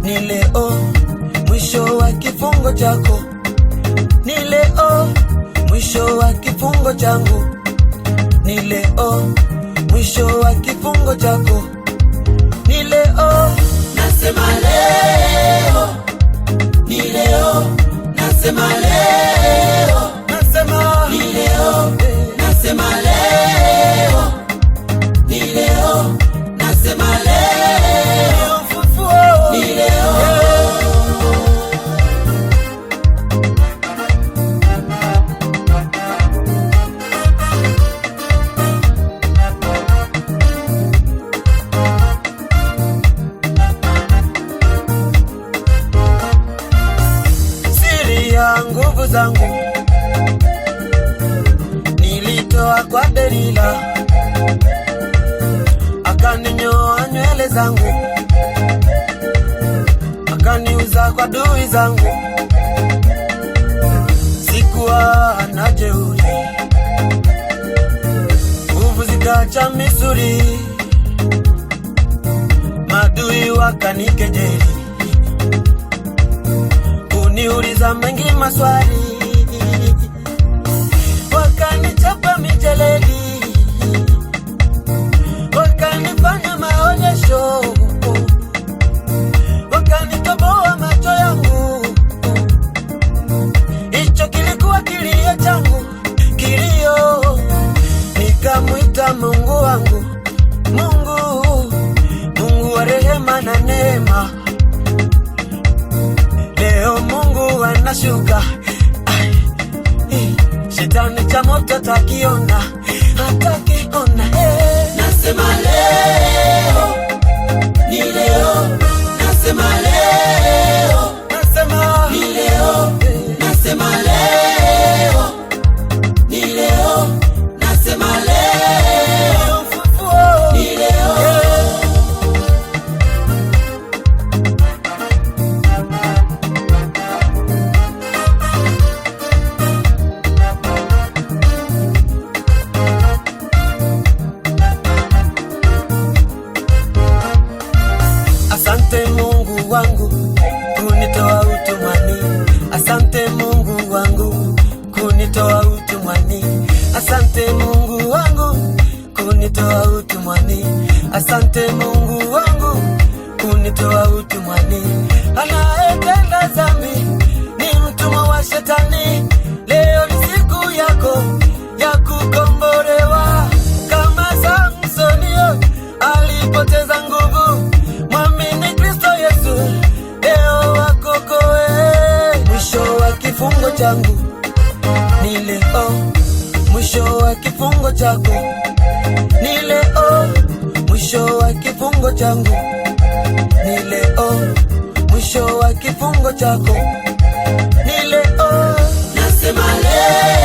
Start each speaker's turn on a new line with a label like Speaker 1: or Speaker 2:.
Speaker 1: ni leo mwisho wa kifungo chako, ni leo mwisho wa kifungo changu, ni leo mwisho wa kifungo chako, ni leo. Nasema leo, ni leo, nasema leo, nasema ni leo, nasema leo, ni leo, nasema leo, ufufuo ni leo. Nguvu zangu nilitoa kwa Delila, akaninyoa nywele zangu, akaniuza kwa adui zangu. Sikuwa na jeuri, nguvu zikacha misuri, madui wakanikejeli, kuniuliza mengi maswali, wakanichapa mijeledi, wakanifanya maonyesho, wakanitoboa macho yangu. Hicho kilikuwa kilio changu, kilio. Nikamwita Mungu wangu, Mungu, Mungu wa rehema na neema. Leo Mungu anashuka, shetani cha moto atakiona, atakiona. Nasema leo, ni leo, nasema leo, nasema ni leo, nasema leo, ni leo, nasema leo, ufufuo ni leo. Asante Mungu wangu kunitoa utumwani, asante Mungu wangu kunitoa utumwani, asante Mungu wangu kunitoa utumwani, asante Mungu wangu kunitoa utumwani. Anayetenda dhambi ni mtumwa wa shetani. Leo ni siku yako ya kukombolewa, kama Samsoni alipoteza nguvu. Mwamini Kristo Yesu, leo wakokoe. Mwisho wa kifungo changu ni leo, mwisho wa kifungo chako ni leo, mwisho wa kifungo changu ni leo, mwisho wa kifungo chako ni leo. Nasema leo.